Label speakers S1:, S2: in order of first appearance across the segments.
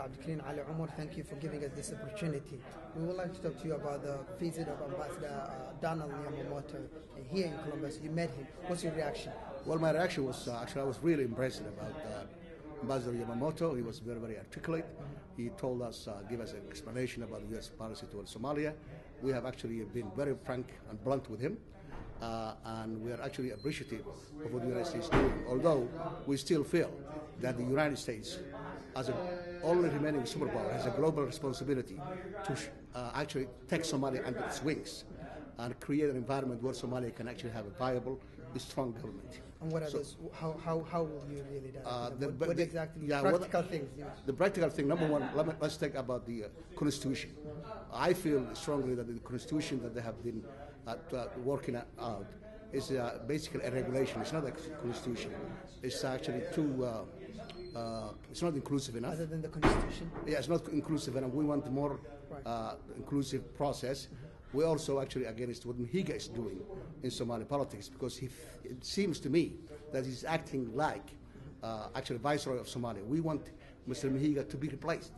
S1: Abdulkarim Ali Umar. Thank you for giving us this opportunity. We would like to talk to you about the visit of Ambassador Donald Yamamoto here in Columbus. You met him. What's your reaction?
S2: Well, my reaction was actually I was really impressed about Ambassador Yamamoto. He was very, very articulate. He told us, give us an explanation about the U.S. policy towards Somalia. We have actually been very frank and blunt with him. And we are actually appreciative of what the United States is doing, although we still feel that the United States, as an only remaining superpower, has a global responsibility to actually take Somalia under its wings and create an environment where Somalia can actually have a viable, strong government.
S1: And what are those? How will you really do that? What exactly? Yeah, practical things. You know?
S2: The practical thing, number one, let's talk about the Constitution. I feel strongly that the Constitution that they have been working out is basically a regulation. It's not a constitution. It's actually it's not inclusive enough.
S1: Other than the Constitution?
S2: Yeah, it's not inclusive enough. We want a more inclusive process. We're also actually against what Mahiga is doing in Somali politics, because it seems to me that he's acting like actually Viceroy of Somalia. We want Mr. Mahiga to be replaced.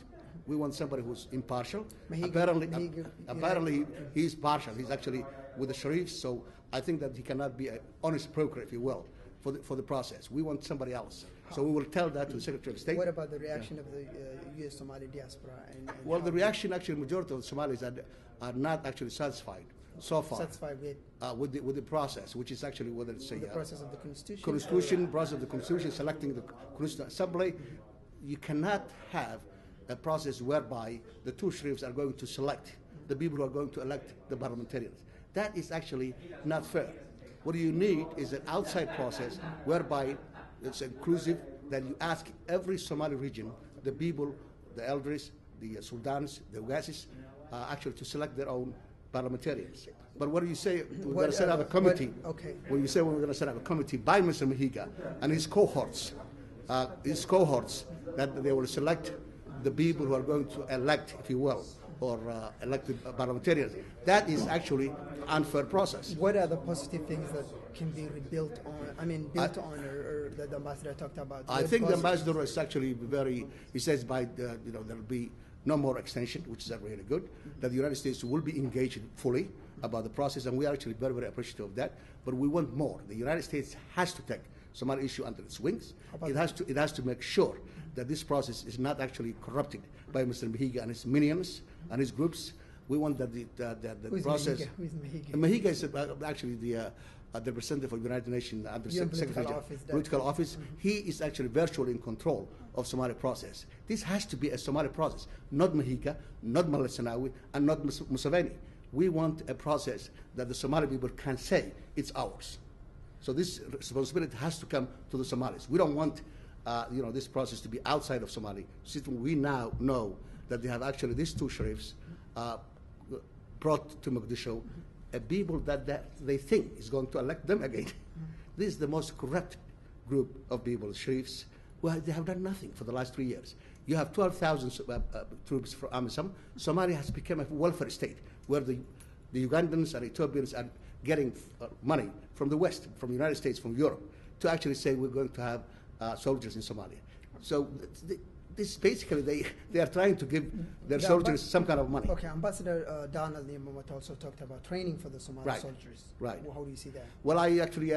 S2: We want somebody who's impartial. Apparently, he's partial. He's actually with the Sharifs, so I think that he cannot be an honest broker, if you will, for the process. We want somebody else. So we will tell that to the Secretary of State.
S1: What about the reaction of the U.S. Somali diaspora?
S2: Well, the reaction, actually, the majority of the Somalis are not actually satisfied so far.
S1: Satisfied
S2: with the process, which is actually whether it's
S1: the process of the Constitution.
S2: Process of the Constitution, selecting the Constitutional Assembly. You cannot have a process whereby the two Sharifs are going to select the people who are going to elect the parliamentarians. That is actually not fair. What you need is an outside process whereby it's inclusive, that you ask every Somali region, the people, the elders, the Suldans, the Ugasis, actually to select their own parliamentarians. But what do you say? We're going to set up a committee. When you say we're going to set up a committee by Mr. Mahiga and his cohorts, that they will select the people who are going to elect, if you will, or elected parliamentarians. That is actually an unfair process.
S1: What are the positive things that can be rebuilt on? Built on, or that the ambassador talked about?
S2: I think the ambassador is actually very. He says by there will be no more extension, which is really good. That the United States will be engaged fully about the process, and we are actually very, very appreciative of that. But we want more. The United States has to take Somali issue under its wings. It has to make sure that this process is not actually corrupted by Mr. Mahiga and his minions and his groups. We want that the process.
S1: Who is Mahiga?
S2: Mahiga is actually the representative of the United Nations under Secretary Political Office. He is actually virtually in control of Somali process. This has to be a Somali process, not Mahiga, not Malal Sanawi, and not Museveni. We want a process that the Somali people can say it's ours. So this responsibility has to come to the Somalis. We don't want this process to be outside of Somalia. We now know that they have actually these two Sharifs brought to Mogadishu a people that they think is going to elect them again. This is the most corrupt group of people, Sharifs. Well, they have done nothing for the last 3 years. You have 12,000 troops from AMISOM. Somalia has become a welfare state where the Ugandans and Ethiopians are getting money from the West, from the United States, from Europe, to actually say we're going to have soldiers in Somalia. So this basically, they are trying to give their soldiers some kind of money.
S1: Okay, Ambassador Donald Yamamoto also talked about training for the Somali soldiers.
S2: Right.
S1: How do you see that?
S2: Well, I actually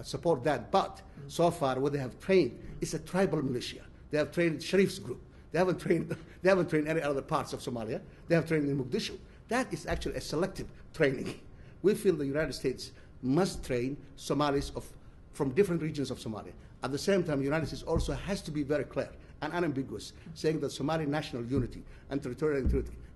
S2: support that, but so far what they have trained is a tribal militia. They have trained Sharif's group. They haven't trained any other parts of Somalia. They have trained in Mogadishu. That is actually a selective training. We feel the United States must train Somalis from different regions of Somalia. At the same time, the United States also has to be very clear and unambiguous, saying that Somali national unity and territorial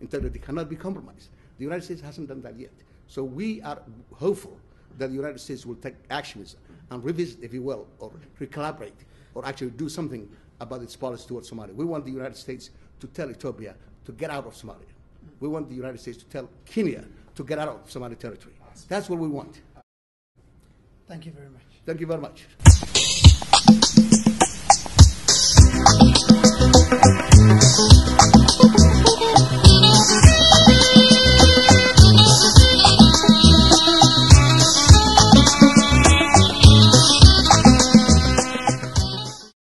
S2: integrity cannot be compromised. The United States hasn't done that yet. So we are hopeful that the United States will take actions and revisit, if you will, or recalibrate, or actually do something about its policy towards Somalia. We want the United States to tell Ethiopia to get out of Somalia. We want the United States to tell Kenya to get out of Somali territory. That's what we want.
S1: Thank you very much.
S2: Thank you very much.